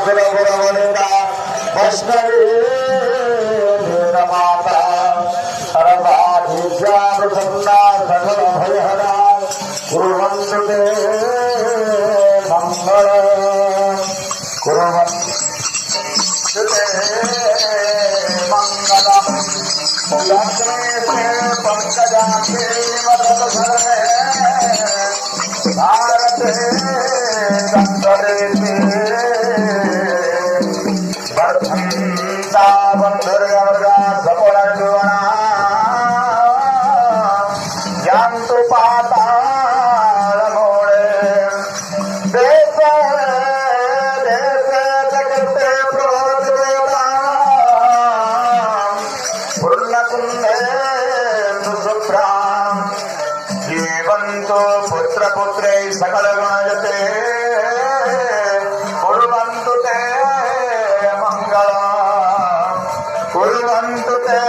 कुलगुरवनिता वैष्णवी माता सर्वाधिज्या प्रसन्ना सकल भयहरा कुर्वन्तु ते मंगलम् कुर्वन्तु ते मंगलम् लक्ष्मी पंकजाक्षे वदत सर्वे भारते गङ्गदेशे वर्धन्ता बन्धुर्यवर्गा सपुनर्जुवना यान्तु पातालमूले देशे देशे जगते प्रोज्वलाम् पूर्णकुन्धे सुशुभ्राम् जीवन्तु पुत्रपुत्रै सकलगुणजते कुर्वन्तु ते मंगलम् कुर्वन्तु ते